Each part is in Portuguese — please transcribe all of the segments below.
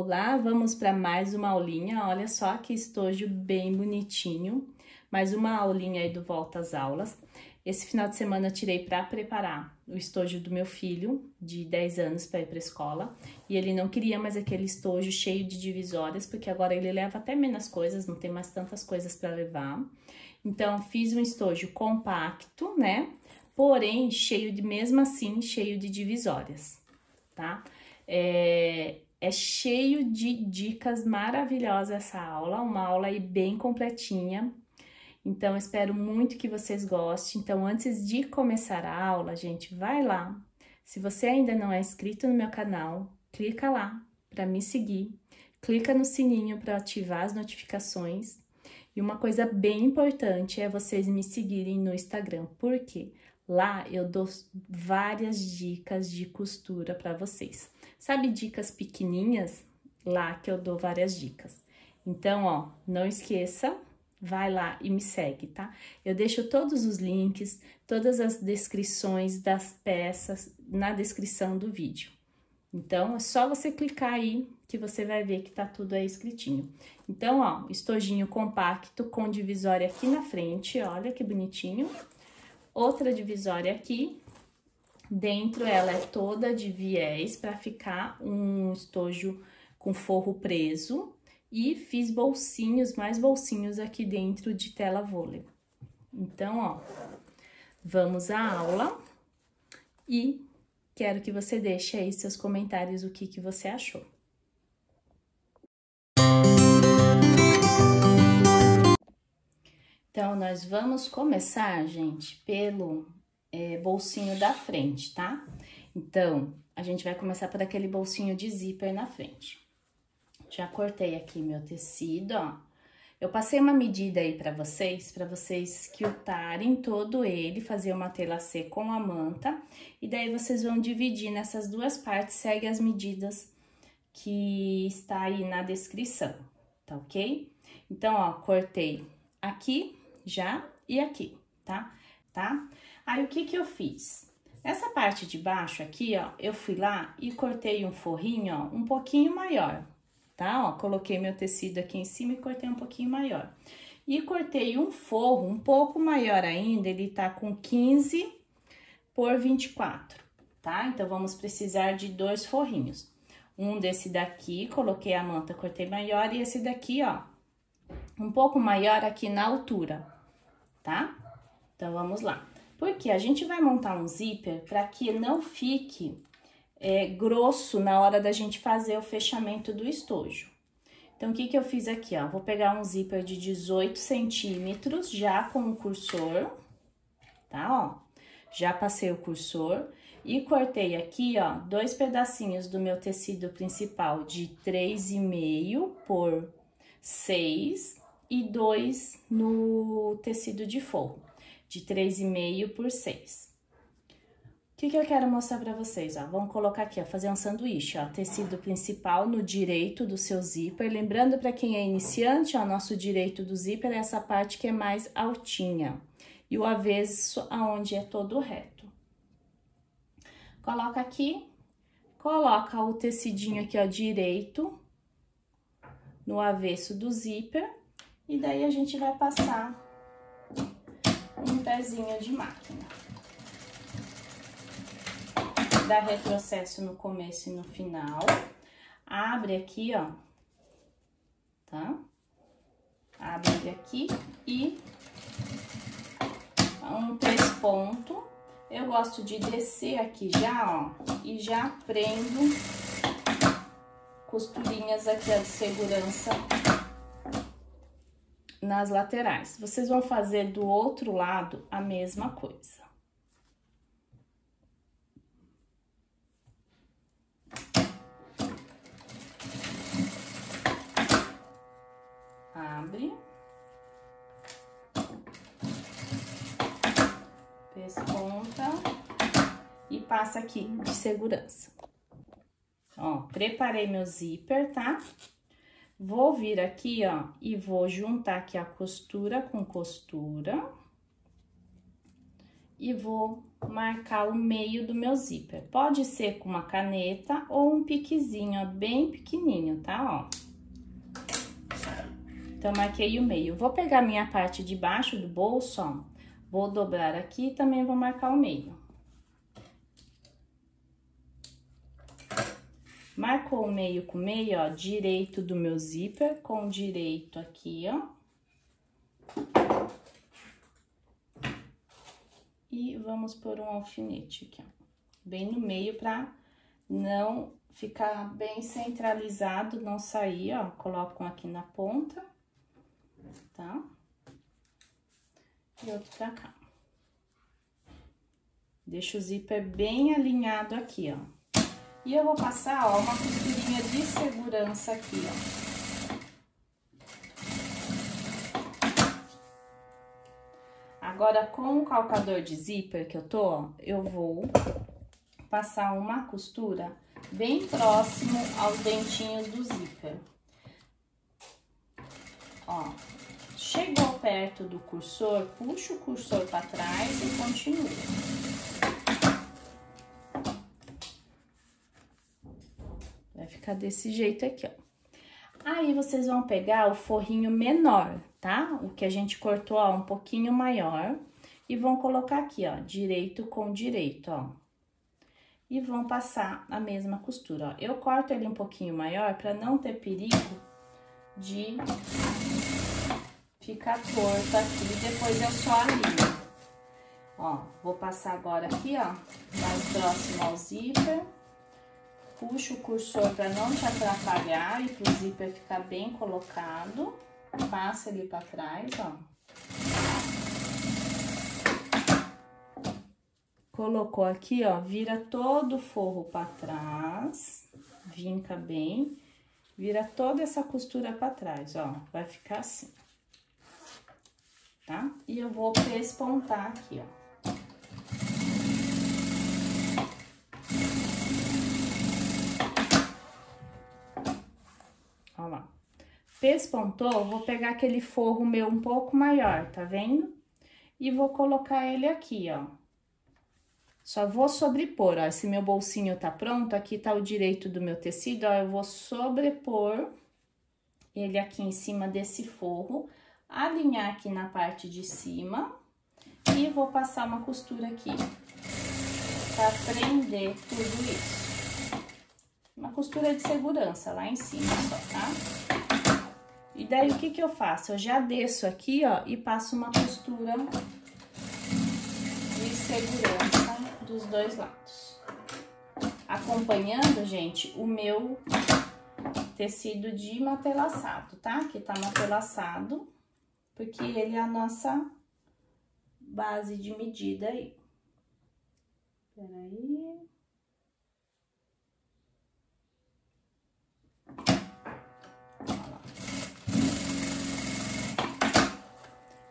Olá, vamos para mais uma aulinha. Olha só que estojo bem bonitinho. Mais uma aulinha aí do Volta às Aulas. Esse final de semana eu tirei para preparar o estojo do meu filho, de 10 anos, para ir para a escola. E ele não queria mais aquele estojo cheio de divisórias, porque agora ele leva até menos coisas, não tem mais tantas coisas para levar. Então, fiz um estojo compacto, né? Porém, cheio de, mesmo assim, cheio de divisórias, tá? É cheio de dicas maravilhosas essa aula, uma aula aí bem completinha. Então, espero muito que vocês gostem. Então, antes de começar a aula, gente, vai lá. Se você ainda não é inscrito no meu canal, clica lá para me seguir. Clica no sininho para ativar as notificações. E uma coisa bem importante é vocês me seguirem no Instagram, porque lá eu dou várias dicas de costura para vocês. Sabe, dicas pequenininhas? Lá que eu dou várias dicas. Então, ó, não esqueça, vai lá e me segue, tá? Eu deixo todos os links, todas as descrições das peças na descrição do vídeo. Então, é só você clicar aí que você vai ver que tá tudo aí escritinho. Então, ó, estojinho compacto com divisória aqui na frente, olha que bonitinho. Outra divisória aqui. Dentro ela é toda de viés para ficar um estojo com forro preso. E fiz bolsinhos, mais bolsinhos aqui dentro de tela vôlei. Então, ó, vamos à aula e quero que você deixe aí seus comentários o que você achou. Então, nós vamos começar, gente, pelo bolsinho da frente, tá? Então, a gente vai começar por aquele bolsinho de zíper na frente. Já cortei aqui meu tecido, ó. Eu passei uma medida aí pra vocês quiltarem todo ele, fazer uma telacê com a manta. E daí, vocês vão dividir nessas duas partes, segue as medidas que está aí na descrição, tá ok? Então, ó, cortei aqui já e aqui, tá? Aí, o que eu fiz? Essa parte de baixo aqui, ó, eu fui lá e cortei um forrinho, ó, um pouquinho maior, tá? Ó, coloquei meu tecido aqui em cima e cortei um pouquinho maior. E cortei um forro um pouco maior ainda, ele tá com 15 por 24, tá? Então, vamos precisar de 2 forrinhos. Um desse daqui, coloquei a manta, cortei maior, e esse daqui, ó, um pouco maior aqui na altura, tá? Então, vamos lá. Porque a gente vai montar um zíper para que não fique grosso na hora da gente fazer o fechamento do estojo. Então, o que eu fiz aqui, ó? Vou pegar um zíper de 18 centímetros, já com o cursor, tá, ó? Já passei o cursor e cortei aqui, ó, 2 pedacinhos do meu tecido principal de 3,5 por 6 e 2 no tecido de forro, de 3,5 por 6. O que eu quero mostrar pra vocês, ó? Vamos colocar aqui, ó, fazer um sanduíche, ó, tecido principal no direito do seu zíper. Lembrando, pra quem é iniciante, ó, nosso direito do zíper é essa parte que é mais altinha. E o avesso, aonde é todo reto. Coloca aqui, coloca o tecidinho aqui, ó, direito no avesso do zíper. E daí, a gente vai passar um pezinho de máquina. Dá retrocesso no começo e no final. Abre aqui, ó, tá? Abre aqui e um 3 pontos. Eu gosto de descer aqui já, ó, e já prendo costurinhas aqui, ó, de segurança nas laterais. Vocês vão fazer do outro lado a mesma coisa. Abre. Pesponta e passa aqui de segurança. Ó, preparei meu zíper, tá? Vou vir aqui, ó, e vou juntar aqui a costura com costura. e vou marcar o meio do meu zíper. Pode ser com uma caneta ou um piquezinho, ó, bem pequenininho, tá, ó. Então, marquei o meio. Vou pegar minha parte de baixo do bolso, ó. Vou dobrar aqui e também vou marcar o meio. Marcou o meio com meio, ó, direito do meu zíper, com direito aqui, ó. E vamos pôr um alfinete aqui, ó. Bem no meio pra não ficar bem centralizado, não sair, ó. Coloco um aqui na ponta, tá? E outro pra cá. Deixa o zíper bem alinhado aqui, ó. E eu vou passar, ó, uma costurinha de segurança aqui, ó. Agora, com o calcador de zíper que eu tô, ó, eu vou passar uma costura bem próximo aos dentinhos do zíper. Ó, chegou perto do cursor, puxa o cursor para trás e continua. Vai ficar desse jeito aqui, ó. Aí, vocês vão pegar o forrinho menor, tá? O que a gente cortou, ó, um pouquinho maior. E vão colocar aqui, ó, direito com direito, ó. E vão passar a mesma costura, ó. Eu corto ele um pouquinho maior para não ter perigo de ficar torto aqui, depois eu só alinho. Ó, vou passar agora aqui, ó, mais próximo ao zíper. Puxa o cursor para não te atrapalhar e pro zíper ficar bem colocado. Passa ele para trás, ó. Colocou aqui, ó, vira todo o forro para trás, vinca bem, vira toda essa costura para trás, ó, vai ficar assim, tá? E eu vou pespontar aqui, ó. Ó lá. Pespontou, vou pegar aquele forro meu um pouco maior, tá vendo? E vou colocar ele aqui, ó. Só vou sobrepor, ó, esse meu bolsinho tá pronto, aqui tá o direito do meu tecido, ó, eu vou sobrepor ele aqui em cima desse forro, alinhar aqui na parte de cima e vou passar uma costura aqui pra prender tudo isso. Uma costura de segurança lá em cima só, tá? E daí, o que que eu faço? Eu já desço aqui, ó, e passo uma costura de segurança dos dois lados. Acompanhando, gente, o meu tecido de matelaçado, tá? Que tá matelaçado, porque ele é a nossa base de medida aí. Peraí.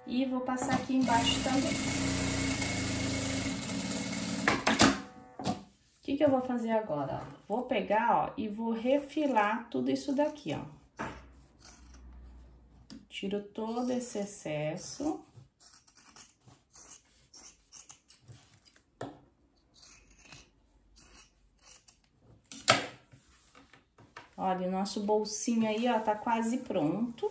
E vou passar aqui embaixo também. O que que eu vou fazer agora? Ó? Vou pegar, ó, e vou refilar tudo isso daqui, ó. Tiro todo esse excesso. Olha, o nosso bolsinho aí, ó, tá quase pronto.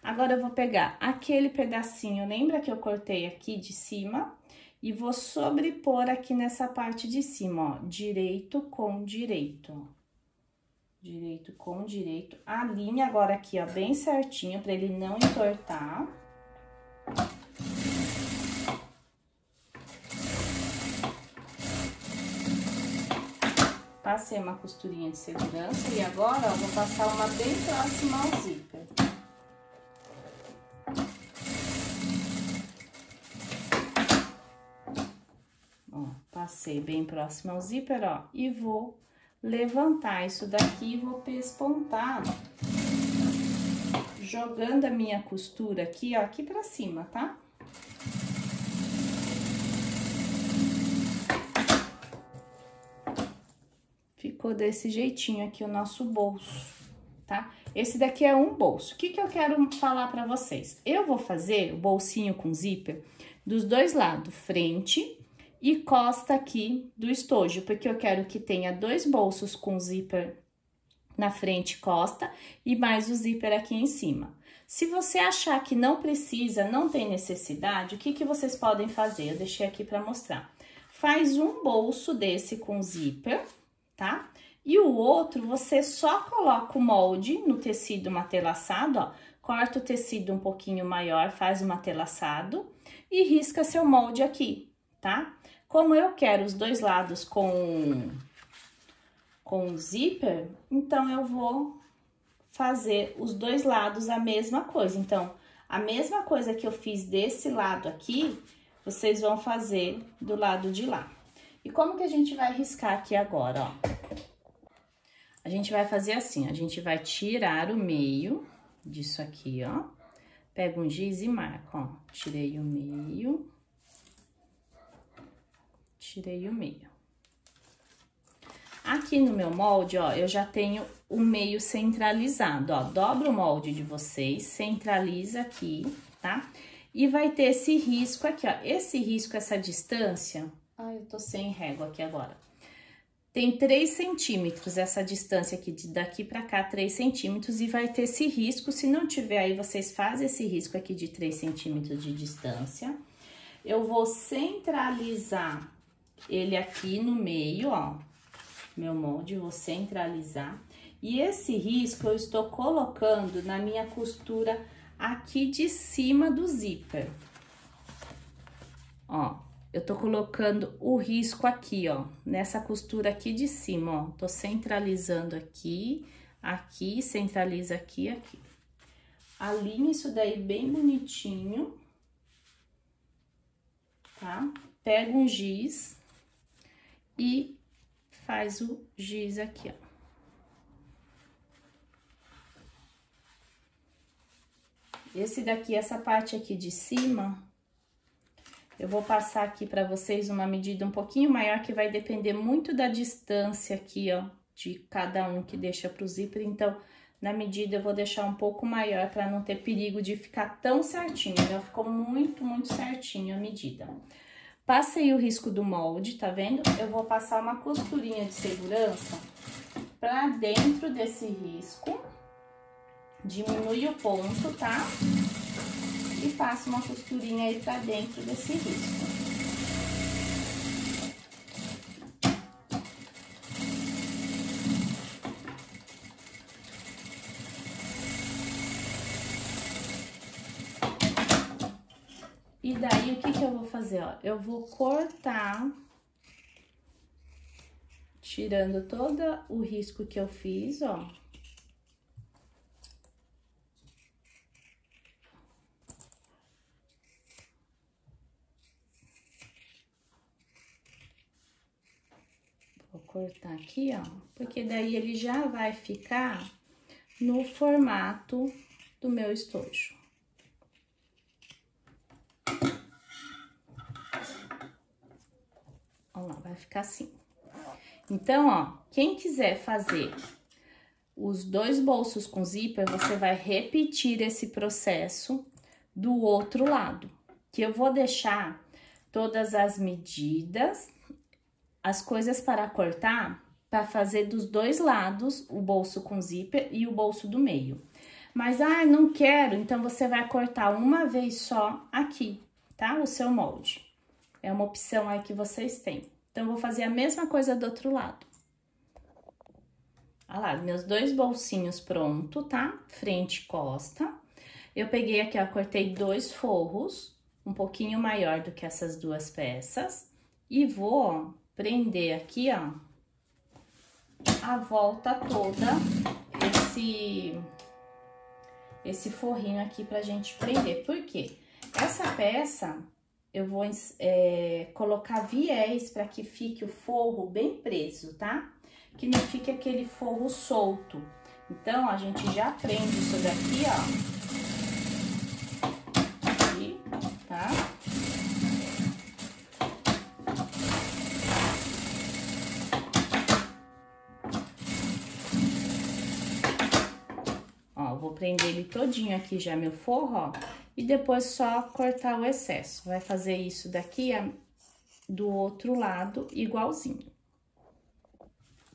Agora, eu vou pegar aquele pedacinho, lembra que eu cortei aqui de cima? E vou sobrepor aqui nessa parte de cima, ó, direito com direito, ó. Direito com direito. Alinha agora aqui, ó, bem certinho, pra ele não entortar. Passei uma costurinha de segurança e agora, ó, vou passar uma bem próxima ao zíper. Passei bem próximo ao zíper, ó, e vou levantar isso daqui e vou pespontar, jogando a minha costura aqui, ó, aqui pra cima, tá? Ficou desse jeitinho aqui o nosso bolso, tá? Esse daqui é um bolso. O que que eu quero falar pra vocês? Eu vou fazer o bolsinho com zíper dos dois lados, frente e costa aqui do estojo, porque eu quero que tenha dois bolsos com zíper na frente, costa, e mais o zíper aqui em cima. Se você achar que não precisa, não tem necessidade, o que que vocês podem fazer? Eu deixei aqui para mostrar. Faz um bolso desse com zíper, tá? E o outro, você só coloca o molde no tecido matelaçado, ó. Corta o tecido um pouquinho maior, faz o matelaçado e risca seu molde aqui, tá? Como eu quero os dois lados com zíper, então eu vou fazer os dois lados a mesma coisa. Então, a mesma coisa que eu fiz desse lado aqui, vocês vão fazer do lado de lá. E como que a gente vai riscar aqui agora, ó? A gente vai fazer assim, a gente vai tirar o meio disso aqui, ó. Pega um giz e marca, ó. Tirei o meio. Tirei o meio. Aqui no meu molde, ó, eu já tenho o meio centralizado, ó. Dobra o molde de vocês, centraliza aqui, tá? E vai ter esse risco aqui, ó. Esse risco, essa distância... Ai, eu tô sem régua aqui agora. Tem 3 centímetros essa distância aqui, daqui pra cá, 3 centímetros, e vai ter esse risco. Se não tiver aí, vocês fazem esse risco aqui de 3 centímetros de distância. Eu vou centralizar ele aqui no meio, ó. Meu molde, vou centralizar. E esse risco eu estou colocando na minha costura aqui de cima do zíper. Ó, eu tô colocando o risco aqui, ó, nessa costura aqui de cima, ó. Tô centralizando aqui, aqui, centraliza aqui, aqui. Alinha isso daí bem bonitinho, tá? Pega um giz e faz o giz aqui, ó. Esse daqui, essa parte aqui de cima, eu vou passar aqui pra vocês uma medida um pouquinho maior, que vai depender muito da distância aqui, ó, de cada um que deixa pro zíper. Então, na medida eu vou deixar um pouco maior pra não ter perigo de ficar tão certinho, né? Ficou muito, muito certinho a medida. Passei o risco do molde, tá vendo? Eu vou passar uma costurinha de segurança pra dentro desse risco. Diminui o ponto, tá? E passo uma costurinha aí pra dentro desse risco. E daí, o que que eu vou fazer, ó? Eu vou cortar, tirando todo o risco que eu fiz, ó. Vou cortar aqui, ó, porque daí ele já vai ficar no formato do meu estojo. Ó lá, vai ficar assim. Então, ó, quem quiser fazer os dois bolsos com zíper, você vai repetir esse processo do outro lado, que eu vou deixar todas as medidas, as coisas para cortar, para fazer dos dois lados, o bolso com zíper e o bolso do meio. Mas, ah, não quero, então você vai cortar uma vez só aqui, tá? O seu molde. É uma opção aí que vocês têm. Então, eu vou fazer a mesma coisa do outro lado. Olha lá, meus dois bolsinhos pronto, tá? Frente e costa. Eu peguei aqui, ó, cortei 2 forros, um pouquinho maior do que essas 2 peças. E vou, ó, prender aqui, ó, a volta toda esse forrinho aqui pra gente prender. Por quê? Essa peça, eu vou colocar viés pra que fique o forro bem preso, tá? Que não fique aquele forro solto. Então, a gente já prende isso daqui, ó. Aqui, tá? Ó, vou prender ele todinho aqui já, meu forro, ó. E depois só cortar o excesso. Vai fazer isso daqui do outro lado igualzinho.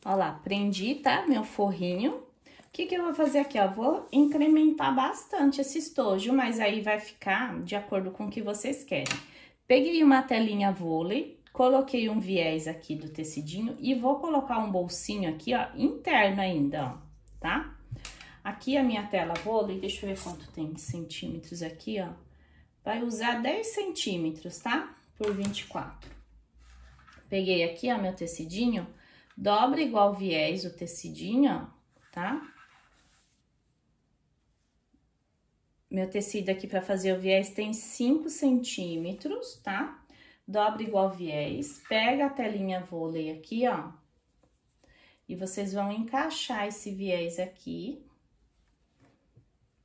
Ó lá, prendi, tá? Meu forrinho. O que que eu vou fazer aqui, ó? Vou incrementar bastante esse estojo, mas aí vai ficar de acordo com o que vocês querem. Peguei uma telinha vôlei, coloquei um viés aqui do tecidinho e vou colocar um bolsinho aqui, ó, interno ainda, ó, tá? Aqui a minha tela vôlei, deixa eu ver quanto tem de centímetros aqui, ó. Vai usar 10 centímetros, tá? Por 24. Peguei aqui, ó, meu tecidinho, dobra igual viés o tecidinho, ó, tá? Meu tecido aqui para fazer o viés tem 5 centímetros, tá? Dobra igual viés, pega a telinha vôlei aqui, ó. E vocês vão encaixar esse viés aqui,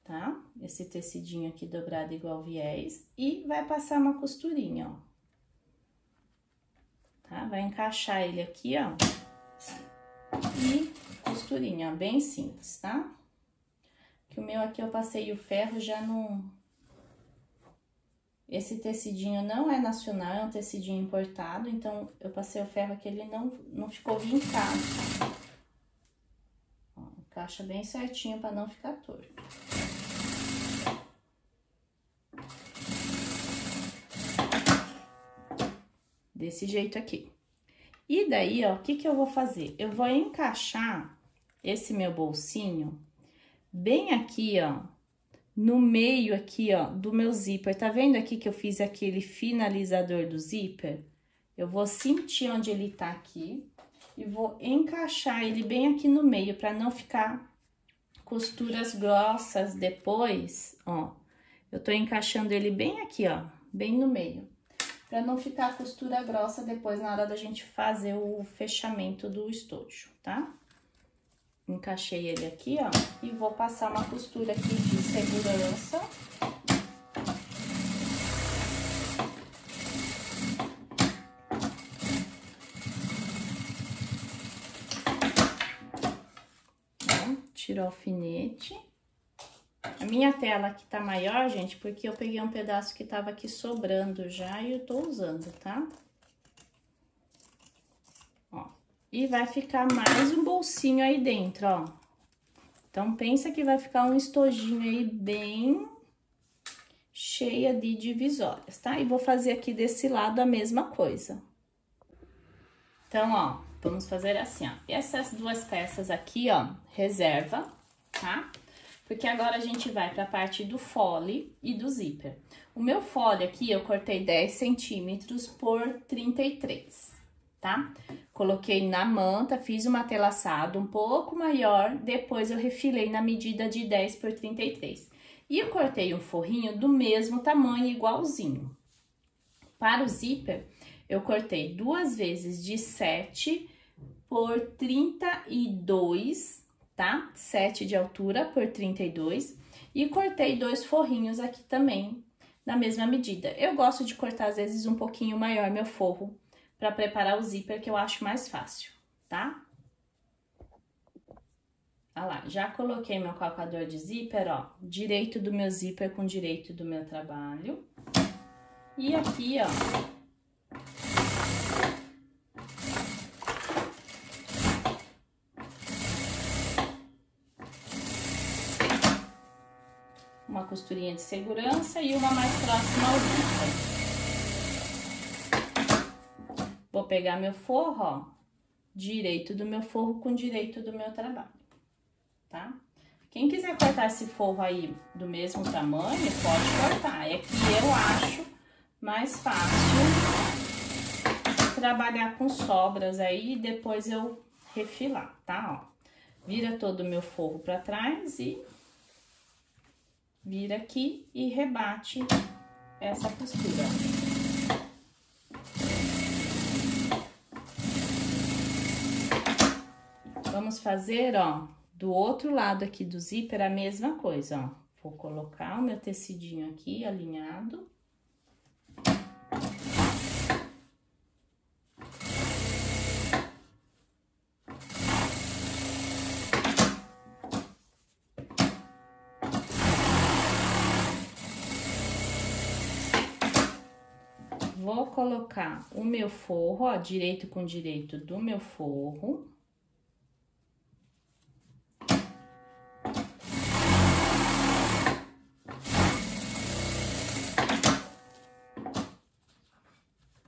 tá? Esse tecidinho aqui dobrado igual viés. E vai passar uma costurinha, ó. Tá? Vai encaixar ele aqui, ó. E costurinha, ó, bem simples, tá? Que o meu aqui eu passei o ferro já não... Esse tecidinho não é nacional, é um tecidinho importado, então eu passei o ferro aqui, ele não ficou vincado. Ó, encaixa bem certinho para não ficar torto. Desse jeito aqui. E daí, ó, o que que eu vou fazer? Eu vou encaixar esse meu bolsinho bem aqui, ó, no meio aqui, ó, do meu zíper. Tá vendo aqui que eu fiz aquele finalizador do zíper? Eu vou sentir onde ele tá aqui e vou encaixar ele bem aqui no meio, pra não ficar costuras grossas depois, ó. Eu tô encaixando ele bem aqui, ó, bem no meio, pra não ficar costura grossa depois na hora da gente fazer o fechamento do estojo, tá? Encaixei ele aqui, ó, e vou passar uma costura aqui de segurança. Ó, tiro o alfinete. A minha tela aqui tá maior, gente, porque eu peguei um pedaço que tava aqui sobrando já e eu tô usando, tá? E vai ficar mais um bolsinho aí dentro, ó. Então, pensa que vai ficar um estojinho aí bem cheia de divisórias, tá? E vou fazer aqui desse lado a mesma coisa. Então, ó, vamos fazer assim, ó. Essas duas peças aqui, ó, reserva, tá? Porque agora a gente vai pra parte do fole e do zíper. O meu fole aqui, eu cortei 10 centímetros por 33, tá? Coloquei na manta, fiz uma telaçada um pouco maior, depois eu refilei na medida de 10 por 33. E eu cortei um forrinho do mesmo tamanho, igualzinho. Para o zíper, eu cortei 2 vezes de 7 por 32, tá? 7 de altura por 32. E cortei 2 forrinhos aqui também, na mesma medida. Eu gosto de cortar, às vezes, um pouquinho maior meu forro, para preparar o zíper, que eu acho mais fácil, tá? Olha lá, já coloquei meu calcador de zíper, ó, direito do meu zíper com direito do meu trabalho. E aqui, ó, uma costurinha de segurança e uma mais próxima ao zíper. Vou pegar meu forro, ó, direito do meu forro com direito do meu trabalho, tá? Quem quiser cortar esse forro aí do mesmo tamanho, pode cortar. É que eu acho mais fácil trabalhar com sobras aí e depois eu refilar, tá? Ó, vira todo o meu forro pra trás e vira aqui e rebate essa costura. Vamos fazer, ó, do outro lado aqui do zíper a mesma coisa, ó. Vou colocar o meu tecidinho aqui alinhado. vou colocar o meu forro, ó, direito com direito do meu forro.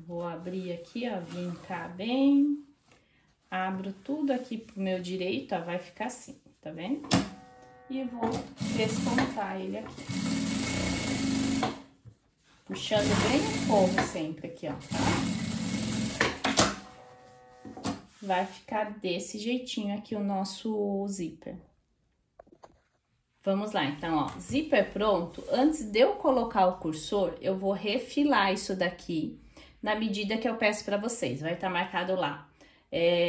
Vou abrir aqui, ó, vincar bem. Abro tudo aqui pro meu direito, ó, vai ficar assim, tá vendo? E vou despontar ele aqui. Puxando bem o forro sempre aqui, ó, tá? Vai ficar desse jeitinho aqui o nosso zíper. Vamos lá, então, ó, zíper pronto. Antes de eu colocar o cursor, eu vou refilar isso daqui na medida que eu peço pra vocês. Vai estar marcado lá.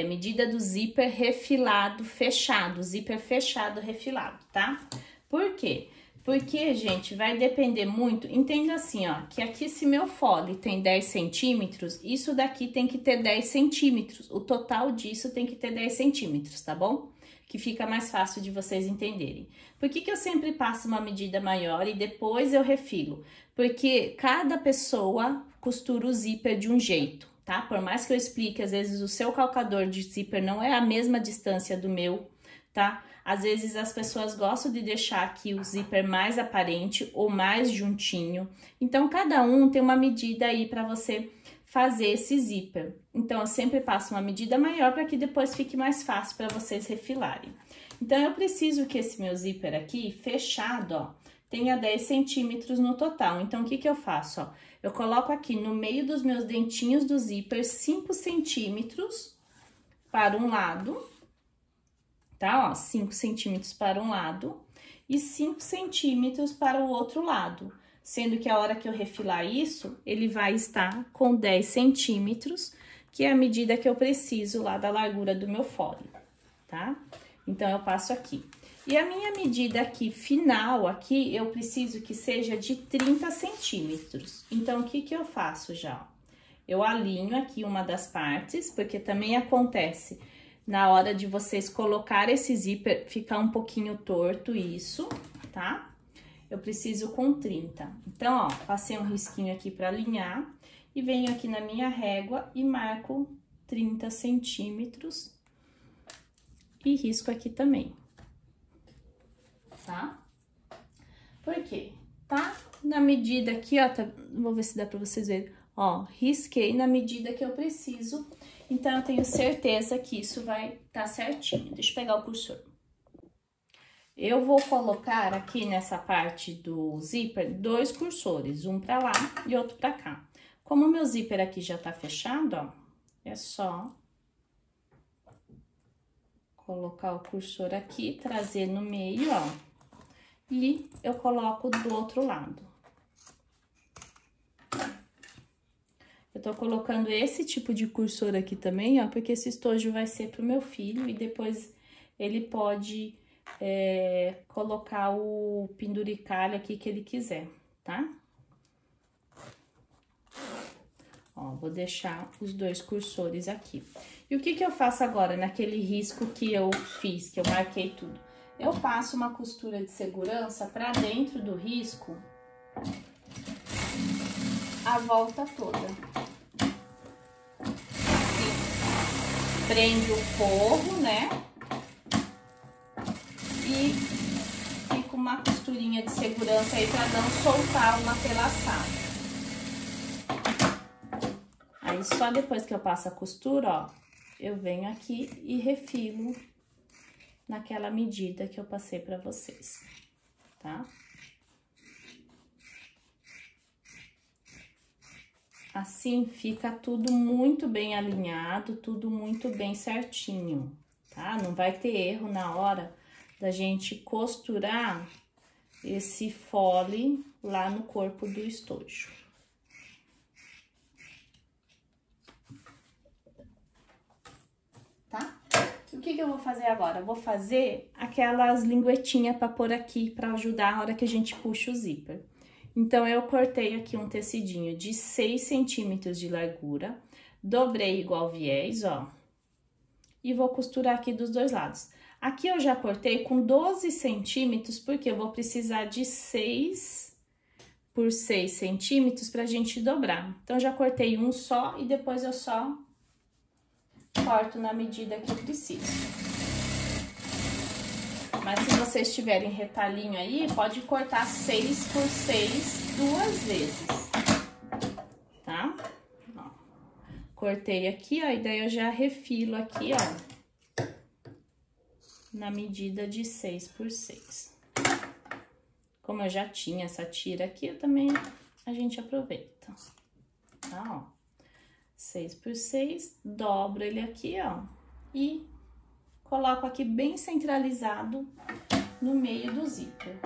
Medida do zíper refilado, fechado, zíper fechado, refilado, tá? Por quê? Porque, gente, vai depender muito, entenda assim, ó, que aqui se meu fole tem 10 centímetros, isso daqui tem que ter 10 centímetros, o total disso tem que ter 10 centímetros, tá bom? Que fica mais fácil de vocês entenderem. Por que que eu sempre passo uma medida maior e depois eu refilo? Porque cada pessoa costura o zíper de um jeito, tá? Por mais que eu explique, às vezes o seu calcador de zíper não é a mesma distância do meu, tá? Às vezes as pessoas gostam de deixar aqui o zíper mais aparente ou mais juntinho. Então, cada um tem uma medida aí para você fazer esse zíper. Então, eu sempre passo uma medida maior para que depois fique mais fácil para vocês refilarem. Então, eu preciso que esse meu zíper aqui, fechado, ó, tenha 10 centímetros no total. Então, o que que eu faço, ó? Eu coloco aqui no meio dos meus dentinhos do zíper 5 centímetros para um lado, tá? Ó, 5 centímetros para um lado e 5 centímetros para o outro lado. Sendo que a hora que eu refilar isso, ele vai estar com 10 centímetros, que é a medida que eu preciso lá da largura do meu fole, tá? Então, eu passo aqui. E a minha medida aqui, final, aqui, eu preciso que seja de 30 centímetros. Então, o que que eu faço já? Eu alinho aqui uma das partes, porque também acontece na hora de vocês colocar esse zíper, ficar um pouquinho torto isso, tá? Eu preciso com 30. Então, ó, passei um risquinho aqui pra alinhar e venho aqui na minha régua e marco 30 centímetros e risco aqui também. Tá? Por quê? Tá na medida aqui, ó, tá, vou ver se dá pra vocês verem, ó, risquei na medida que eu preciso, então eu tenho certeza que isso vai tá certinho. Deixa eu pegar o cursor. Eu vou colocar aqui nessa parte do zíper 2 cursores, um pra lá e outro pra cá. Como o meu zíper aqui já tá fechado, ó, é só colocar o cursor aqui, trazer no meio, ó. E eu coloco do outro lado. Eu tô colocando esse tipo de cursor aqui também, ó, porque esse estojo vai ser pro meu filho e depois ele pode colocar o penduricalho aqui que ele quiser, tá? Ó, vou deixar os 2 cursores aqui. E o que que eu faço agora naquele risco que eu fiz, que eu marquei tudo? Eu passo uma costura de segurança pra dentro do risco a volta toda. Aqui, prende o forro, né? E fica uma costurinha de segurança aí pra não soltar uma pelaçada. Aí, só depois que eu passo a costura, ó, eu venho aqui e refilo naquela medida que eu passei pra vocês, tá? Assim, fica tudo muito bem alinhado, tudo muito bem certinho, tá? Não vai ter erro na hora da gente costurar esse fole lá no corpo do estojo. Tá? O que que eu vou fazer agora? Eu vou fazer aquelas linguetinhas pra pôr aqui, pra ajudar a hora que a gente puxa o zíper. Então, eu cortei aqui um tecidinho de 6 centímetros de largura, dobrei igual viés, ó, e vou costurar aqui dos dois lados. Aqui eu já cortei com 12 centímetros, porque eu vou precisar de 6 por 6 centímetros pra gente dobrar. Então, já cortei um só e depois eu só corto na medida que eu preciso. Mas se vocês tiverem retalhinho aí, pode cortar 6 por 6 2 vezes, tá? Ó, cortei aqui, ó, e daí eu já refilo aqui, ó, na medida de 6 por 6. Como eu já tinha essa tira aqui, eu também a gente aproveita, tá, ó. 6 por 6, dobro ele aqui, ó, e coloco aqui bem centralizado no meio do zíper.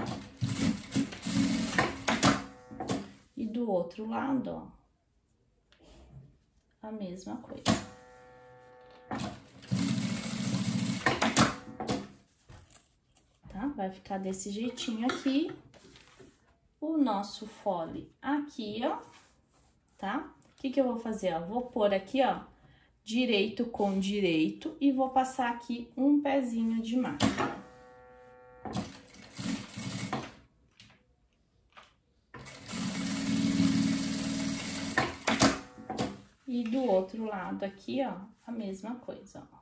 E do outro lado, ó, a mesma coisa. Tá? Vai ficar desse jeitinho aqui. O nosso fole aqui, ó, tá? O que que eu vou fazer, ó? Vou pôr aqui, ó, direito com direito e vou passar aqui um pezinho de máquina. E do outro lado aqui, ó, a mesma coisa, ó.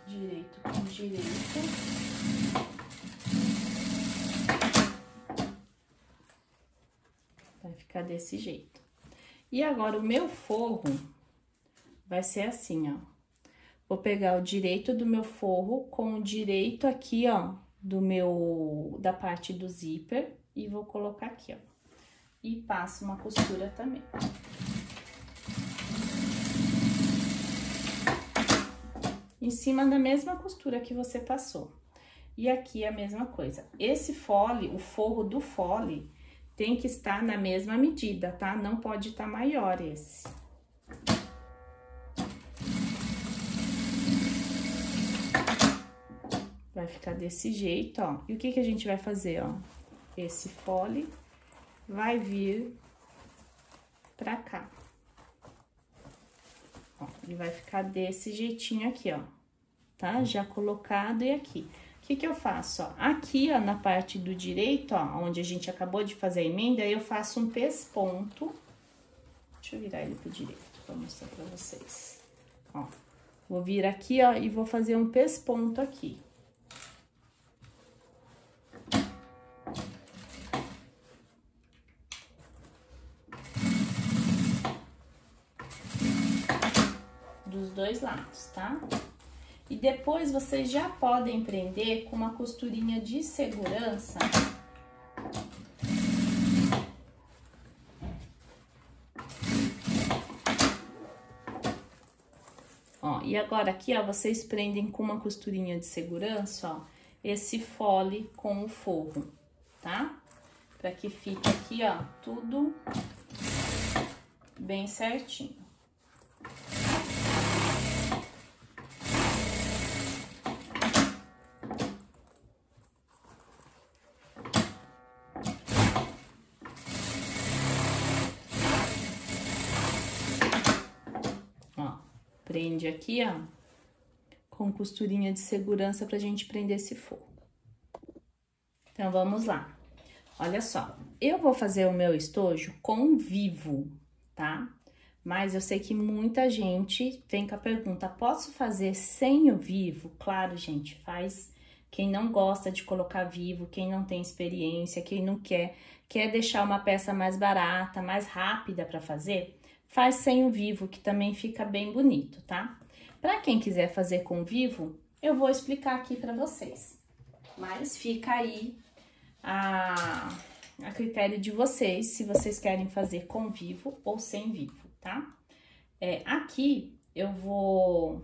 Direito com direito. Vai ficar desse jeito. E agora, o meu forro vai ser assim, ó. Vou pegar o direito do meu forro com o direito aqui, ó, da parte do zíper e vou colocar aqui, ó. E passo uma costura também. Em cima da mesma costura que você passou. E aqui a mesma coisa. Esse fole, o forro do fole, tem que estar na mesma medida, tá? Não pode estar maior esse. Vai ficar desse jeito, ó. E o que que a gente vai fazer, ó? Esse fole vai vir pra cá. Ó, ele vai ficar desse jeitinho aqui, ó. Tá? Já colocado e aqui. O que que eu faço, ó? Aqui, ó, na parte do direito, ó, onde a gente acabou de fazer a emenda, eu faço um pesponto. Deixa eu virar ele pro direito pra mostrar pra vocês. Ó, vou vir aqui, ó, e vou fazer um pesponto aqui. Dos dois lados, tá? E depois vocês já podem prender com uma costurinha de segurança. Ó, e agora aqui, ó, vocês prendem com uma costurinha de segurança, ó, esse fole com o forro, tá? Pra que fique aqui, ó, tudo bem certinho. Prende aqui, ó, com costurinha de segurança pra gente prender esse forro. Então, vamos lá. Olha só, eu vou fazer o meu estojo com vivo, tá? Mas eu sei que muita gente vem com a pergunta, posso fazer sem o vivo? Claro, gente, faz. Quem não gosta de colocar vivo, quem não tem experiência, quem não quer deixar uma peça mais barata, mais rápida pra fazer, faz sem o vivo, que também fica bem bonito, tá? Pra quem quiser fazer com vivo, eu vou explicar aqui pra vocês. Mas fica aí a critério de vocês, se vocês querem fazer com vivo ou sem vivo, tá? Aqui eu vou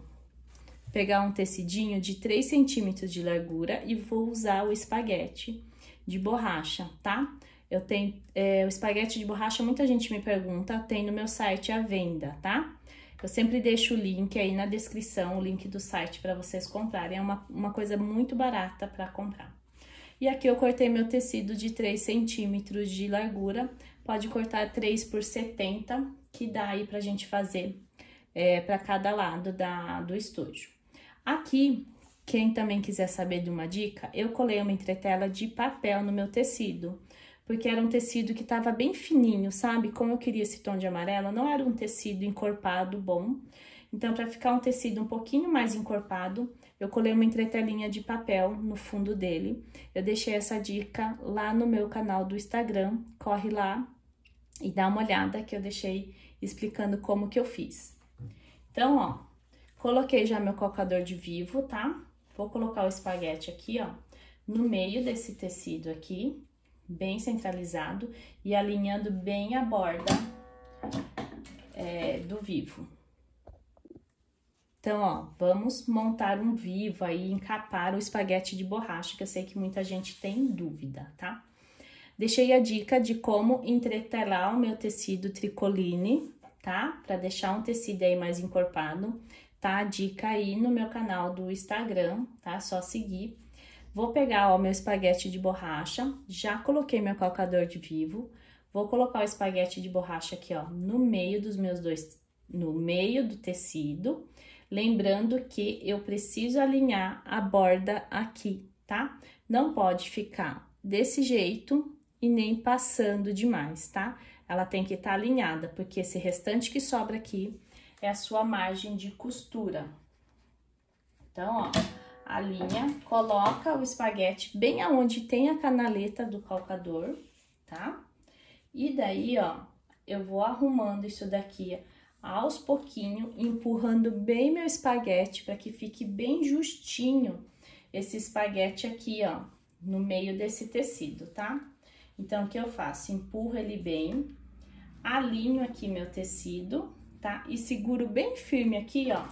pegar um tecidinho de 3 centímetros de largura e vou usar o espaguete de borracha, tá? Eu tenho o espaguete de borracha, muita gente me pergunta, tem no meu site à venda, tá? Eu sempre deixo o link aí na descrição, o link do site para vocês comprarem. É uma coisa muito barata para comprar. E aqui eu cortei meu tecido de 3 centímetros de largura. Pode cortar 3 por 70, que dá aí pra gente fazer para cada lado do estojo. Aqui, quem também quiser saber de uma dica, eu colei uma entretela de papel no meu tecido. porque era um tecido que tava bem fininho, sabe? Como eu queria esse tom de amarelo, não era um tecido encorpado bom. Então, para ficar um tecido um pouquinho mais encorpado, eu colei uma entretelinha de papel no fundo dele. Eu deixei essa dica lá no meu canal do Instagram, corre lá e dá uma olhada que eu deixei explicando como que eu fiz. Então, ó, coloquei já meu calcador de vivo, tá? Vou colocar o espaguete aqui, ó, no meio desse tecido aqui, bem centralizado e alinhando bem a borda do vivo. Então, ó, vamos montar um vivo aí, encapar o espaguete de borracha, que eu sei que muita gente tem dúvida, tá? Deixei a dica de como entretelar o meu tecido tricoline, tá? Pra deixar um tecido aí mais encorpado, tá? A dica aí no meu canal do Instagram, tá? Só seguir. Vou pegar, ó, meu espaguete de borracha, já coloquei meu calcador de vivo, vou colocar o espaguete de borracha aqui, ó, no meio dos meus dois, no meio do tecido, lembrando que eu preciso alinhar a borda aqui, tá? Não pode ficar desse jeito e nem passando demais, tá? Ela tem que estar alinhada, porque esse restante que sobra aqui é a sua margem de costura. Então, ó, alinha, coloca o espaguete bem aonde tem a canaleta do calcador, tá? E daí, ó, eu vou arrumando isso daqui aos pouquinhos, empurrando bem meu espaguete para que fique bem justinho esse espaguete aqui, ó, no meio desse tecido, tá? Então, o que eu faço? Empurro ele bem, alinho aqui meu tecido, tá? E seguro bem firme aqui, ó,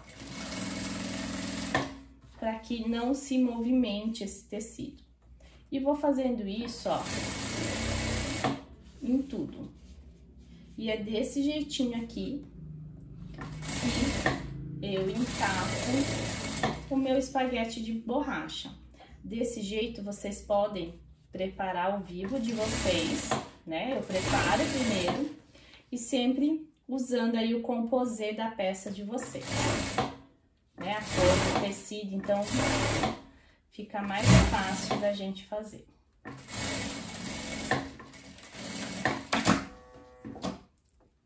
para que não se movimente esse tecido. E vou fazendo isso, ó, em tudo. E é desse jeitinho aqui que eu encapo o meu espaguete de borracha. Desse jeito, vocês podem preparar o vivo de vocês, né? Eu preparo primeiro e sempre usando aí o composê da peça de vocês, né? A cor do tecido, então fica mais fácil da gente fazer.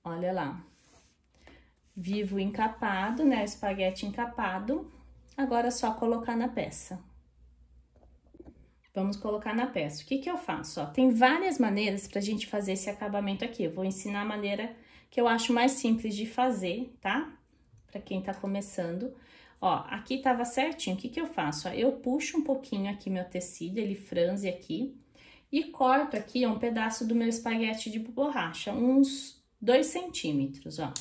Olha lá, vivo encapado, né? O espaguete encapado. Agora é só colocar na peça. Vamos colocar na peça. O que que eu faço? Ó, tem várias maneiras pra gente fazer esse acabamento aqui. Eu vou ensinar a maneira que eu acho mais simples de fazer, tá? Pra quem tá começando. Ó, aqui tava certinho. O que que eu faço? Ó, eu puxo um pouquinho aqui meu tecido, ele franze aqui. E corto aqui, ó, um pedaço do meu espaguete de borracha, uns 2 centímetros, ó.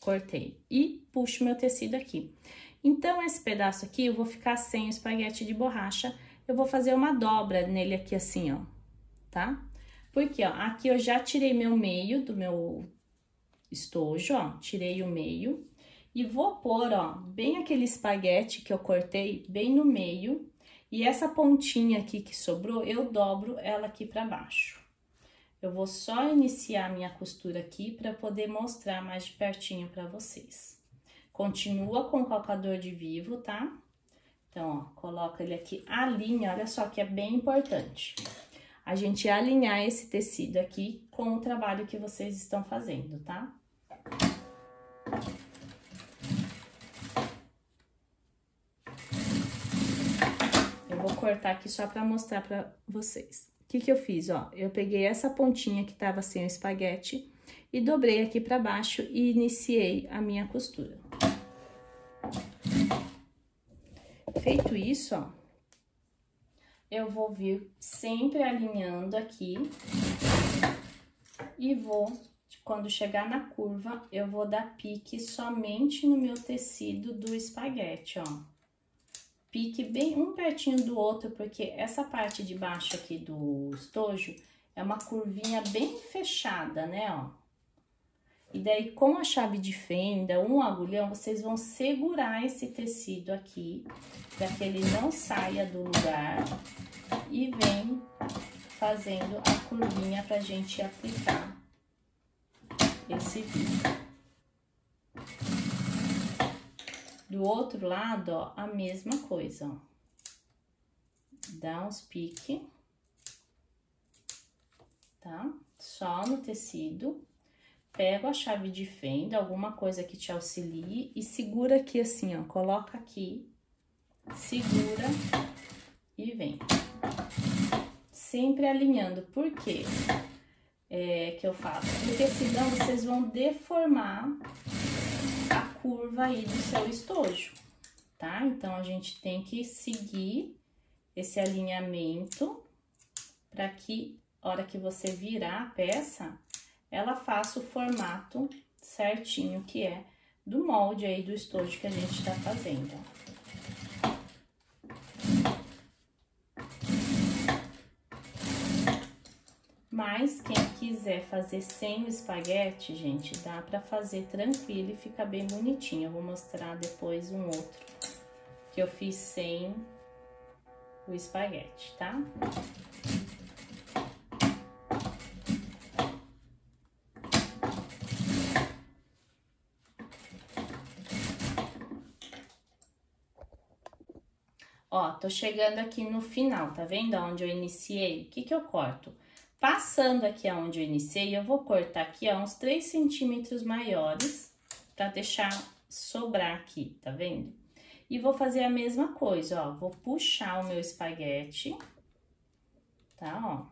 Cortei. E puxo meu tecido aqui. Então, esse pedaço aqui eu vou ficar sem o espaguete de borracha. Eu vou fazer uma dobra nele aqui assim, ó, tá? Porque, ó, aqui eu já tirei meu meio do meu estojo, ó, tirei o meio. E vou pôr, ó, bem aquele espaguete que eu cortei bem no meio. E essa pontinha aqui que sobrou, eu dobro ela aqui pra baixo. Eu vou só iniciar minha costura aqui pra poder mostrar mais de pertinho pra vocês. Continua com o calcador de vivo, tá? Então, ó, coloca ele aqui, alinha, olha só que é bem importante. A gente alinhar esse tecido aqui com o trabalho que vocês estão fazendo, tá? Eu vou cortar aqui só pra mostrar pra vocês. O que que eu fiz, ó? Eu peguei essa pontinha que tava sem o espaguete e dobrei aqui pra baixo e iniciei a minha costura. Feito isso, ó, eu vou vir sempre alinhando aqui e vou, quando chegar na curva, eu vou dar pique somente no meu tecido do espaguete, ó. Pique bem um pertinho do outro, porque essa parte de baixo aqui do estojo é uma curvinha bem fechada, né, ó. E daí, com a chave de fenda, um agulhão, vocês vão segurar esse tecido aqui, para que ele não saia do lugar. E vem fazendo a curvinha pra gente aplicar esse vivo. Do outro lado, ó, a mesma coisa, ó. Dá uns piques. tá? Só no tecido. Pego a chave de fenda, alguma coisa que te auxilie e segura aqui assim, ó. Coloca aqui, segura e vem. Sempre alinhando. Por quê? Que eu faço? Porque senão vocês vão deformar a curva aí do seu estojo, tá? Então, a gente tem que seguir esse alinhamento para que, a hora que você virar a peça, ela faça o formato certinho que é do molde aí do estojo que a gente tá fazendo. Mas quem quiser fazer sem o espaguete, gente, dá pra fazer tranquilo e fica bem bonitinho. Eu vou mostrar depois um outro que eu fiz sem o espaguete, tá? Ó, tô chegando aqui no final, tá vendo onde eu iniciei? O que que eu corto? Passando aqui aonde eu iniciei, eu vou cortar aqui, ó, uns 3 centímetros maiores, pra deixar sobrar aqui, tá vendo? E vou fazer a mesma coisa, ó, vou puxar o meu espaguete, tá, ó,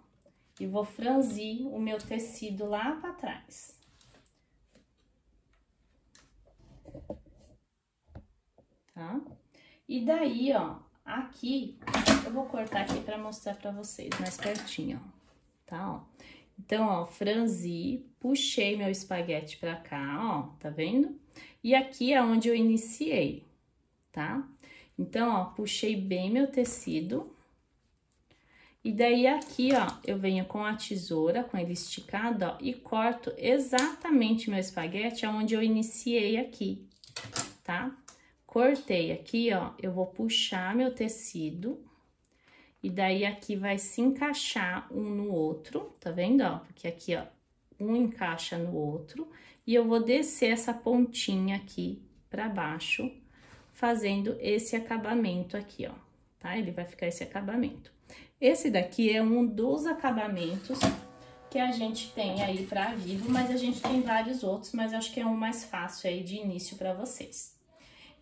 e vou franzir o meu tecido lá pra trás. Tá? E daí, ó, aqui, eu vou cortar aqui pra mostrar pra vocês, mais pertinho, ó, tá, ó. Então, ó, franzi, puxei meu espaguete pra cá, ó, tá vendo? E aqui é onde eu iniciei, tá? Então, ó, puxei bem meu tecido. E daí, aqui, ó, eu venho com a tesoura, com ele esticado, ó, e corto exatamente meu espaguete aonde eu iniciei aqui, tá? Cortei aqui, ó, eu vou puxar meu tecido, e daí aqui vai se encaixar um no outro, tá vendo, ó? Porque aqui, ó, um encaixa no outro, e eu vou descer essa pontinha aqui pra baixo, fazendo esse acabamento aqui, ó, tá? Ele vai ficar esse acabamento. Esse daqui é um dos acabamentos que a gente tem aí pra Vivo, mas a gente tem vários outros, mas acho que é o mais fácil aí de início pra vocês.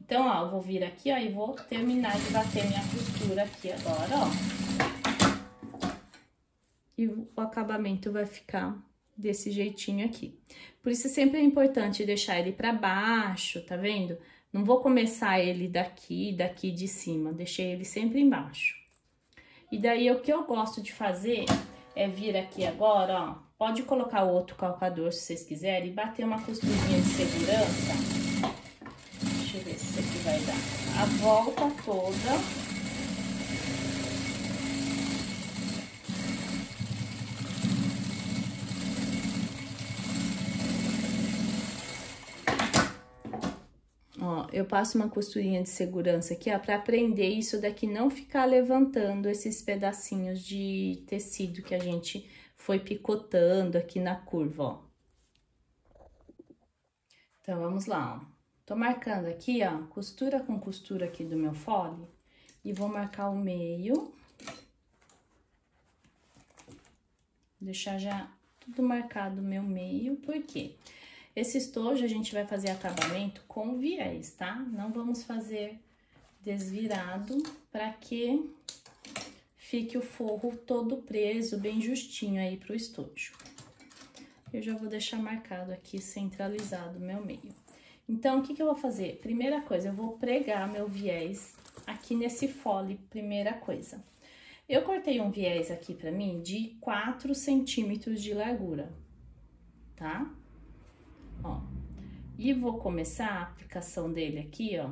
Então, ó, eu vou vir aqui, ó, e vou terminar de bater minha costura aqui agora, ó. E o acabamento vai ficar desse jeitinho aqui. Por isso, sempre é importante deixar ele pra baixo, tá vendo? Não vou começar ele daqui de cima, deixei ele sempre embaixo. E daí, o que eu gosto de fazer é vir aqui agora, ó, pode colocar outro calcador se vocês quiserem e bater uma costurinha de segurança. Deixa eu ver se isso aqui vai dar a volta toda. Ó, eu passo uma costurinha de segurança aqui, ó, pra prender isso daqui, não ficar levantando esses pedacinhos de tecido que a gente foi picotando aqui na curva, ó. Então, vamos lá, ó. Tô marcando aqui, ó, costura com costura aqui do meu fole e vou marcar o meio. Deixar já tudo marcado o meu meio, por quê? Esse estojo a gente vai fazer acabamento com viés, tá? Não vamos fazer desvirado para que fique o forro todo preso, bem justinho aí pro estojo. Eu já vou deixar marcado aqui, centralizado o meu meio. Então, o que que eu vou fazer? Primeira coisa, eu vou pregar meu viés aqui nesse fole, primeira coisa. Eu cortei um viés aqui pra mim de 4 centímetros de largura, tá? Ó, e vou começar a aplicação dele aqui, ó,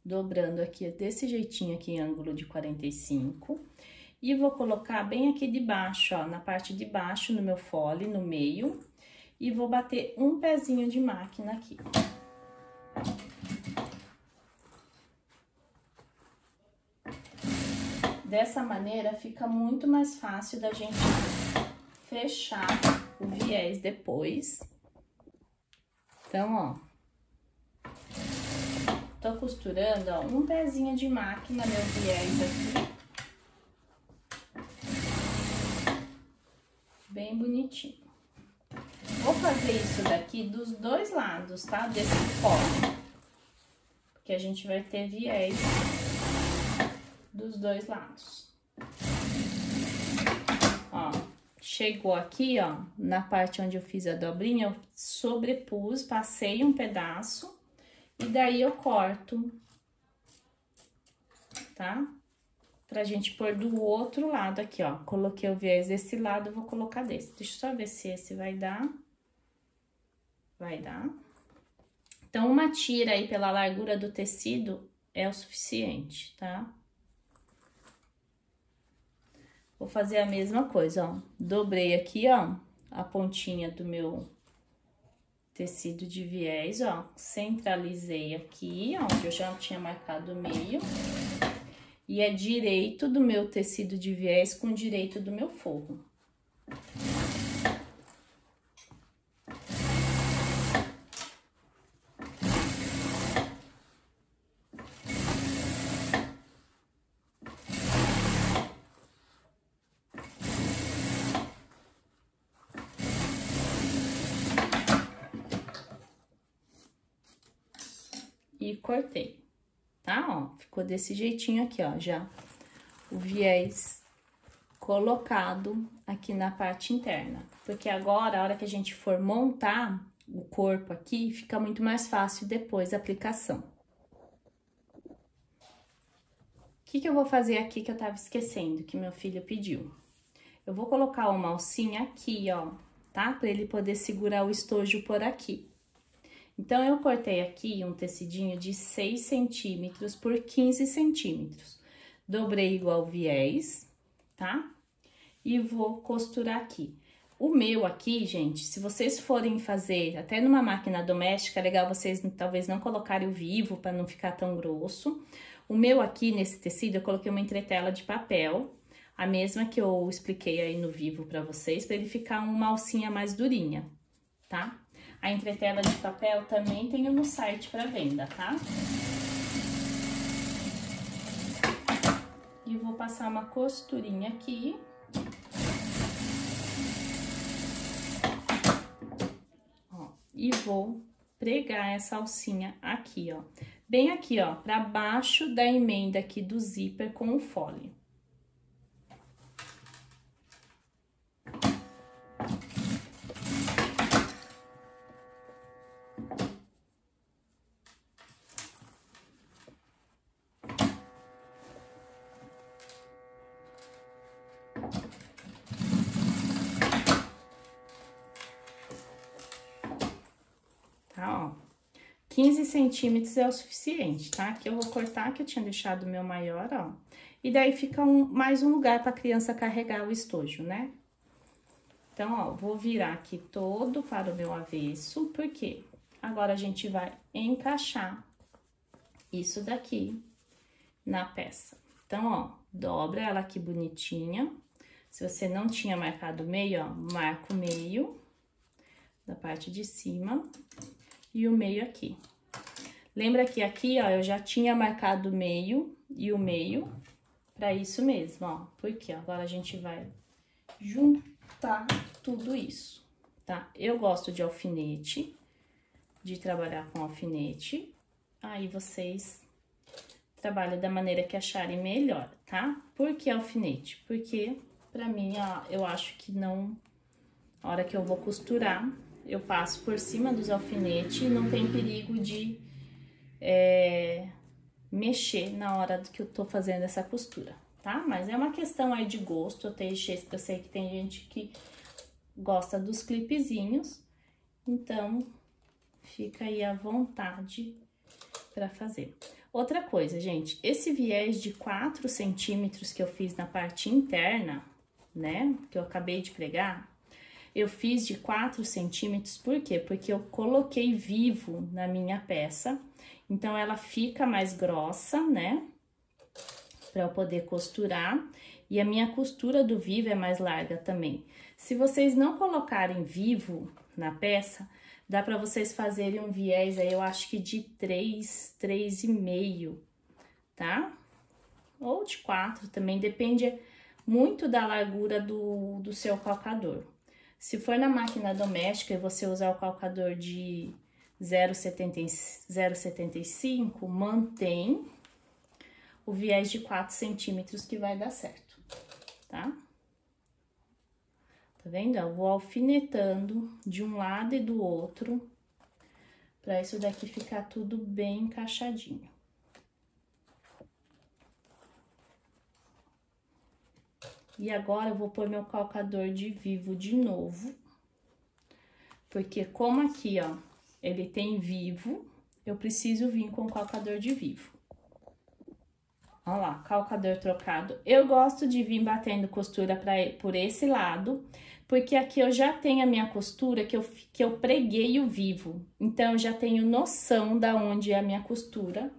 dobrando aqui desse jeitinho aqui em ângulo de 45, e vou colocar bem aqui de baixo, ó, na parte de baixo, no meu fole, no meio, e vou bater um pezinho de máquina aqui. Dessa maneira, fica muito mais fácil da gente fechar o viés depois. Então, ó, tô costurando, ó, um pezinho de máquina, meu viés aqui. bonitinho. Vou fazer isso daqui dos dois lados, tá? Desse fole. Porque a gente vai ter viés dos dois lados. Ó, chegou aqui, ó, na parte onde eu fiz a dobrinha, eu sobrepus, passei um pedaço e daí eu corto, tá? Pra gente pôr do outro lado aqui, ó. Coloquei o viés desse lado, eu vou colocar desse. Deixa eu só ver se esse vai dar. Vai dar. Então, uma tira aí pela largura do tecido é o suficiente, tá? Vou fazer a mesma coisa, ó. Dobrei aqui, ó, a pontinha do meu tecido de viés, ó. Centralizei aqui, ó, onde eu já tinha marcado o meio. E é direito do meu tecido de viés com direito do meu forro. E cortei, tá? Ó, ficou desse jeitinho aqui, ó, já o viés colocado aqui na parte interna. Porque agora, a hora que a gente for montar o corpo aqui, fica muito mais fácil depois a aplicação. O que eu vou fazer aqui que eu tava esquecendo, que meu filho pediu? Eu vou colocar uma alcinha aqui, ó, tá? Pra ele poder segurar o estojo por aqui. Então, eu cortei aqui um tecidinho de 6 centímetros por 15 centímetros. Dobrei igual viés, tá? E vou costurar aqui. O meu aqui, gente, se vocês forem fazer até numa máquina doméstica, é legal vocês talvez não colocarem o vivo para não ficar tão grosso. O meu aqui, nesse tecido, eu coloquei uma entretela de papel, a mesma que eu expliquei aí no vivo para vocês, para ele ficar uma alcinha mais durinha, tá? A entretela de papel também tenho no site para venda, tá? E vou passar uma costurinha aqui. Ó, e vou pregar essa alcinha aqui, ó. Bem aqui, ó, para baixo da emenda aqui do zíper com o fole. Tá, ó. 15 centímetros é o suficiente, tá? Aqui eu vou cortar, que eu tinha deixado o meu maior, ó. E daí fica mais um lugar pra criança carregar o estojo, né? Então, ó, vou virar aqui todo para o meu avesso, porque agora a gente vai encaixar isso daqui na peça. Então, ó, dobra ela aqui bonitinha. Se você não tinha marcado o meio, ó, marca o meio da parte de cima e o meio aqui. Lembra que aqui, ó, eu já tinha marcado o meio e o meio pra isso mesmo, ó. Porque agora a gente vai juntar tudo isso, tá? Eu gosto de alfinete, de trabalhar com alfinete. Aí vocês trabalham da maneira que acharem melhor, tá? Por que alfinete? Porque pra mim, ó, eu acho que não... A hora que eu vou costurar, eu passo por cima dos alfinetes e não tem perigo de mexer na hora que eu tô fazendo essa costura, tá? Mas é uma questão aí de gosto, eu sei que tem gente que gosta dos clipezinhos, então fica aí à vontade pra fazer. Outra coisa, gente, esse viés de 4 centímetros que eu fiz na parte interna, né, que eu acabei de pregar, eu fiz de 4 centímetros, por quê? Porque eu coloquei vivo na minha peça, então ela fica mais grossa, né? Pra eu poder costurar, e a minha costura do vivo é mais larga também. Se vocês não colocarem vivo na peça, dá pra vocês fazerem um viés aí, eu acho que de 3, 3,5, tá? Ou de 4 também, depende muito da largura do seu calcador. Se for na máquina doméstica e você usar o calcador de 0,75, mantém o viés de 4 centímetros que vai dar certo, tá? Tá vendo? Eu vou alfinetando de um lado e do outro, pra isso daqui ficar tudo bem encaixadinho. E agora eu vou pôr meu calcador de vivo de novo, porque como aqui, ó, ele tem vivo, eu preciso vir com o calcador de vivo. Olha lá, calcador trocado. Eu gosto de vir batendo costura por esse lado, porque aqui eu já tenho a minha costura que eu preguei o vivo. Então, eu já tenho noção da onde é a minha costura,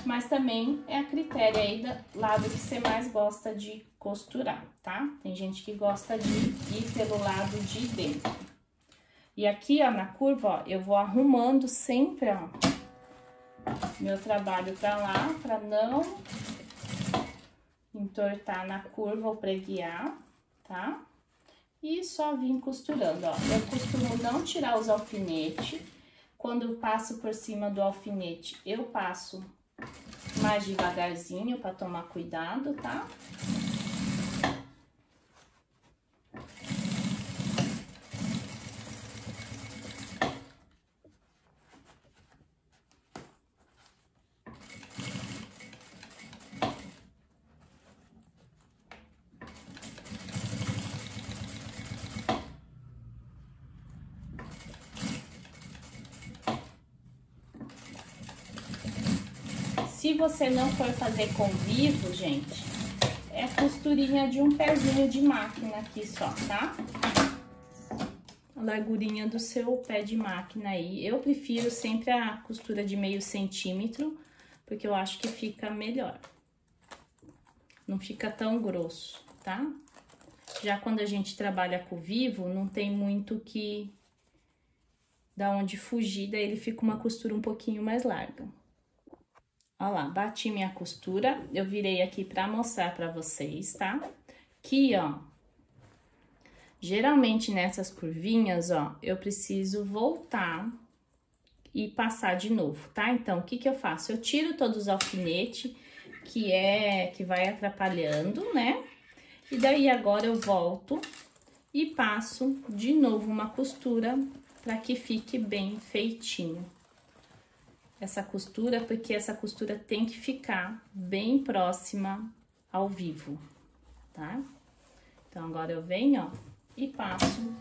mas também é a critério aí do lado que você mais gosta de costurar, tá? Tem gente que gosta de ir pelo lado de dentro. E aqui, ó, na curva, ó, eu vou arrumando sempre, ó, meu trabalho pra lá, pra não entortar na curva ou preguiar, tá? E só vim costurando, ó. Eu costumo não tirar os alfinetes. Quando eu passo por cima do alfinete, eu passo mais devagarzinho pra tomar cuidado, tá? Se você não for fazer com vivo, gente, é costurinha de um pezinho de máquina aqui só, tá? A largurinha do seu pé de máquina aí. Eu prefiro sempre a costura de meio centímetro, porque eu acho que fica melhor. Não fica tão grosso, tá? Já quando a gente trabalha com vivo, não tem muito que... da onde fugir, daí ele fica uma costura um pouquinho mais larga. Ó lá, bati minha costura, eu virei aqui pra mostrar pra vocês, tá? Aqui, ó, geralmente nessas curvinhas, ó, eu preciso voltar e passar de novo, tá? Então, o que que eu faço? Eu tiro todos os alfinetes que vai atrapalhando, né? E daí agora eu volto e passo de novo uma costura pra que fique bem feitinho. Essa costura, porque essa costura tem que ficar bem próxima ao vivo, tá? Então, agora eu venho, ó, e passo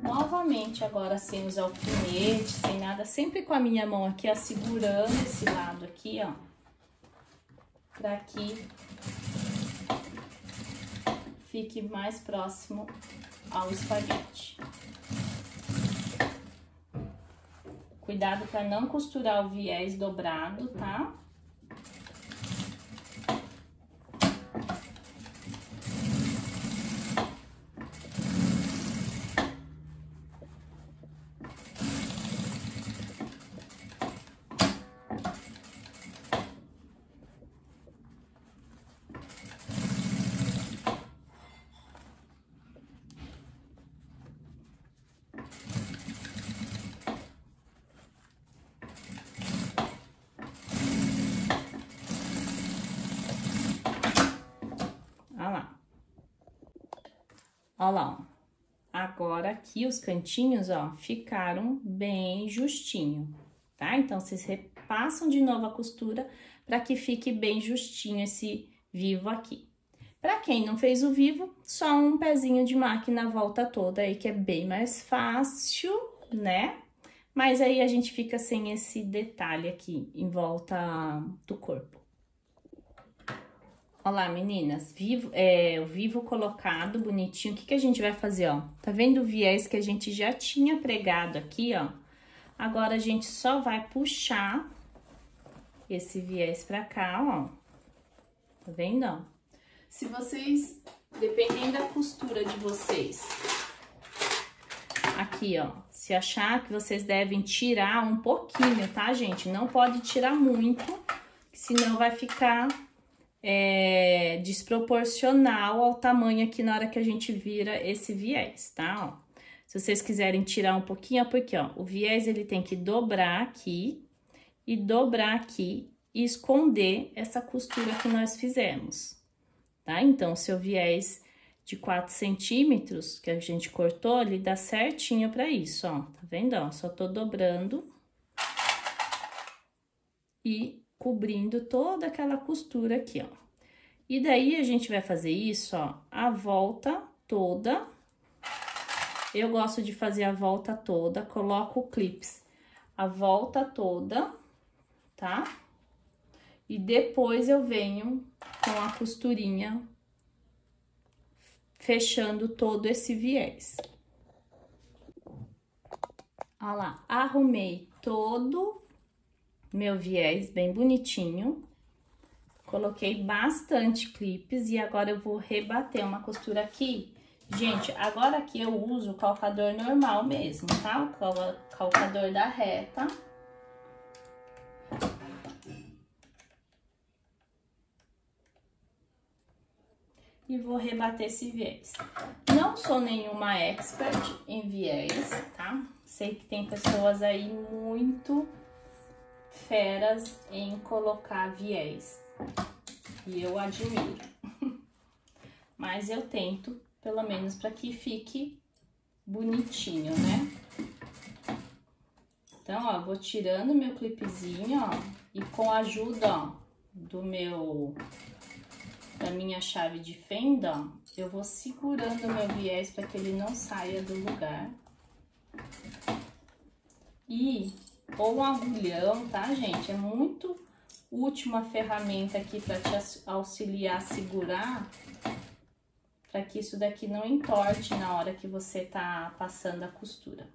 novamente, agora sem os alfinetes, sem nada, sempre com a minha mão aqui, ó, segurando esse lado aqui, ó, pra que fique mais próximo ao espaguete. Cuidado para não costurar o viés dobrado, tá? Ó lá, ó. Agora aqui os cantinhos, ó, ficaram bem justinho, tá? Então, vocês repassam de novo a costura para que fique bem justinho esse vivo aqui. Para quem não fez o vivo, só um pezinho de máquina a volta toda aí, que é bem mais fácil, né? Mas aí a gente fica sem esse detalhe aqui em volta do corpo. Olha lá, meninas, o vivo colocado bonitinho. O que que a gente vai fazer, ó? Tá vendo o viés que a gente já tinha pregado aqui, ó? Agora, a gente só vai puxar esse viés pra cá, ó. Tá vendo, ó? Se vocês, dependendo da costura de vocês, aqui, ó, se achar que vocês devem tirar um pouquinho, tá, gente? Não pode tirar muito, senão vai ficar... desproporcional ao tamanho aqui na hora que a gente vira esse viés, tá? Ó, Se vocês quiserem tirar um pouquinho, é porque, ó, o viés ele tem que dobrar aqui e dobrar aqui e esconder essa costura que nós fizemos, tá? Então, o seu viés de 4 centímetros que a gente cortou, ele dá certinho pra isso, ó, tá vendo, ó? Só tô dobrando e cobrindo toda aquela costura aqui, ó. E daí, a gente vai fazer isso, ó, a volta toda. Eu gosto de fazer a volta toda, coloco o clips a volta toda, tá? E depois eu venho com a costurinha fechando todo esse viés. Olha lá, arrumei todo meu viés bem bonitinho. Coloquei bastante clipes e agora eu vou rebater uma costura aqui. Gente, agora aqui eu uso o calcador normal mesmo, tá? O calcador da reta. E vou rebater esse viés. Não sou nenhuma expert em viés, tá? Sei que tem pessoas aí muito feras em colocar viés. E eu admiro. Mas eu tento, pelo menos, para que fique bonitinho, né? Então, ó, vou tirando meu clipezinho, ó, e com a ajuda, ó, da minha chave de fenda, ó, eu vou segurando o meu viés para que ele não saia do lugar. Ou um agulhão, tá, gente? É muito útil uma ferramenta aqui para te auxiliar a segurar, para que isso daqui não entorte na hora que você tá passando a costura.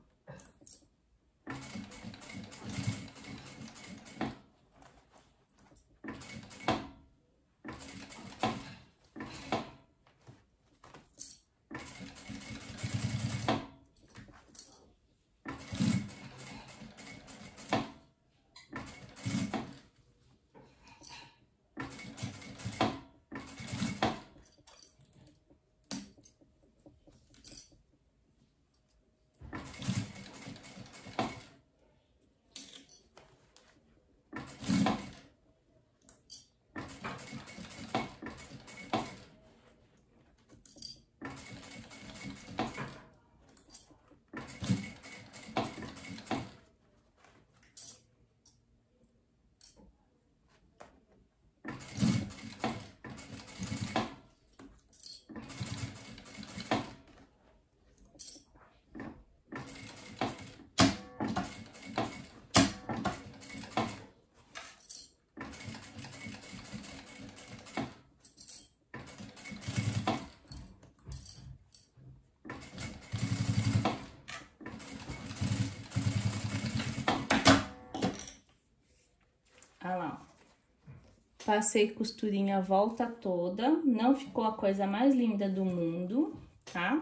Olha lá, ó. Passei costurinha a volta toda, não ficou a coisa mais linda do mundo, tá?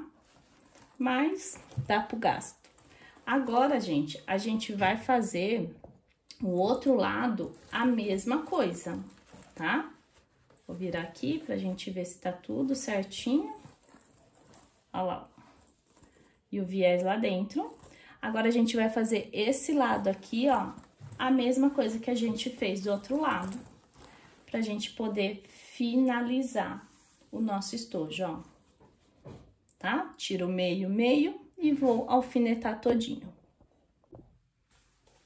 Mas dá pro gasto. Agora, gente, a gente vai fazer o outro lado a mesma coisa, tá? Vou virar aqui pra gente ver se tá tudo certinho. Olha lá, ó. E o viés lá dentro. Agora, a gente vai fazer esse lado aqui, ó, a mesma coisa que a gente fez do outro lado, pra gente poder finalizar o nosso estojo, ó. Tá? Tiro meio e vou alfinetar todinho.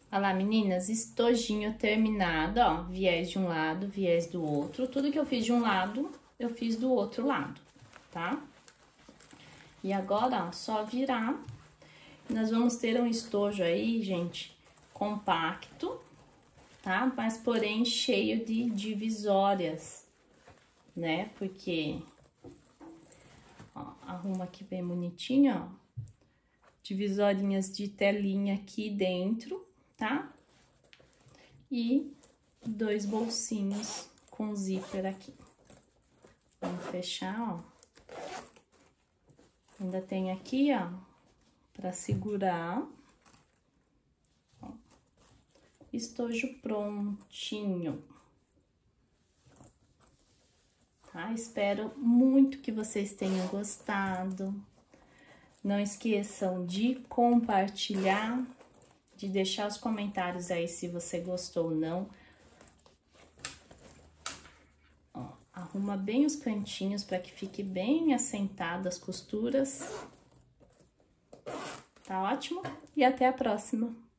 Olha lá, meninas, estojinho terminado, ó, viés de um lado, viés do outro. Tudo que eu fiz de um lado, eu fiz do outro lado, tá? E agora, ó, só virar. Nós vamos ter um estojo aí, gente, compacto, tá? Mas, porém, cheio de divisórias, né? Porque, ó, arruma aqui bem bonitinho, ó. Divisorinhas de telinha aqui dentro, tá? E 2 bolsinhos com zíper aqui. Vamos fechar, ó. Ainda tem aqui, ó, pra segurar. Ó. Estojo prontinho. Tá? Espero muito que vocês tenham gostado. Não esqueçam de compartilhar, de deixar os comentários aí se você gostou ou não. Ó, arruma bem os cantinhos para que fique bem assentado as costuras. Tá ótimo? E até a próxima!